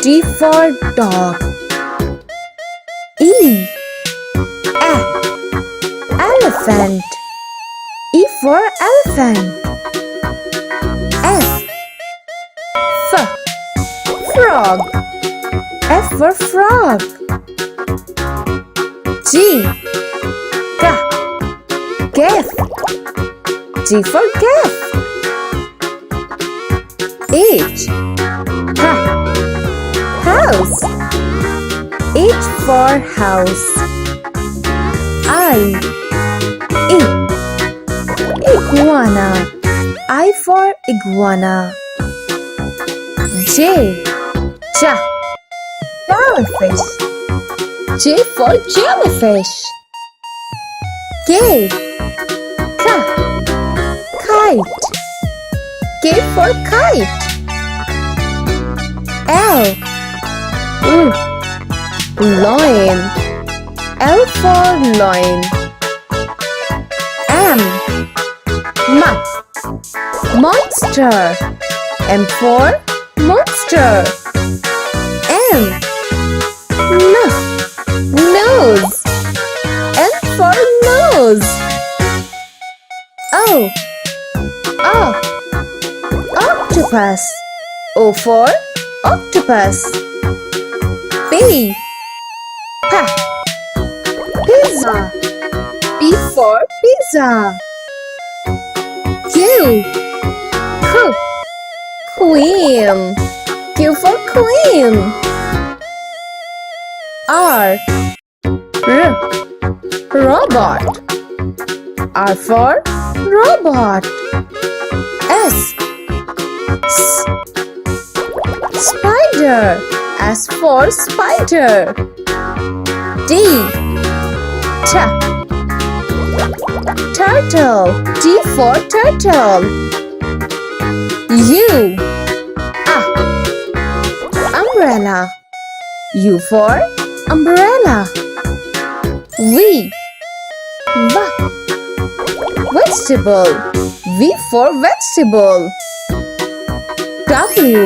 D for dog. E. Elephant. E for elephant. Frog. F for frog. G. Calf. G for calf. H. House. H for house. I. Iguana. I for iguana. J. Jellyfish. J for jellyfish. K. Kite. K for kite. L. Lion. L for lion. M. Monster. M for monster. N. Nose. N for nose. O. Octopus. O for octopus. P. Pizza. P for pizza. Q. Queen. Q for queen. R. Robot. R for robot. S. Spider. S for spider. D. Turtle. T for turtle. U. Umbrella. U for umbrella. V. Vegetable. V for vegetable. W.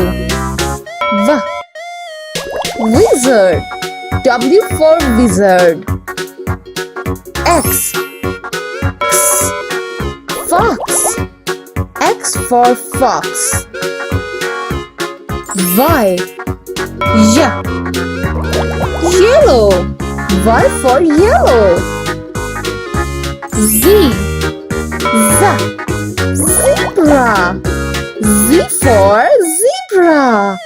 Wizard. W for wizard. X. Fox. X for fox. Y. Yellow. Y for yellow. Z. Zebra. Z for zebra.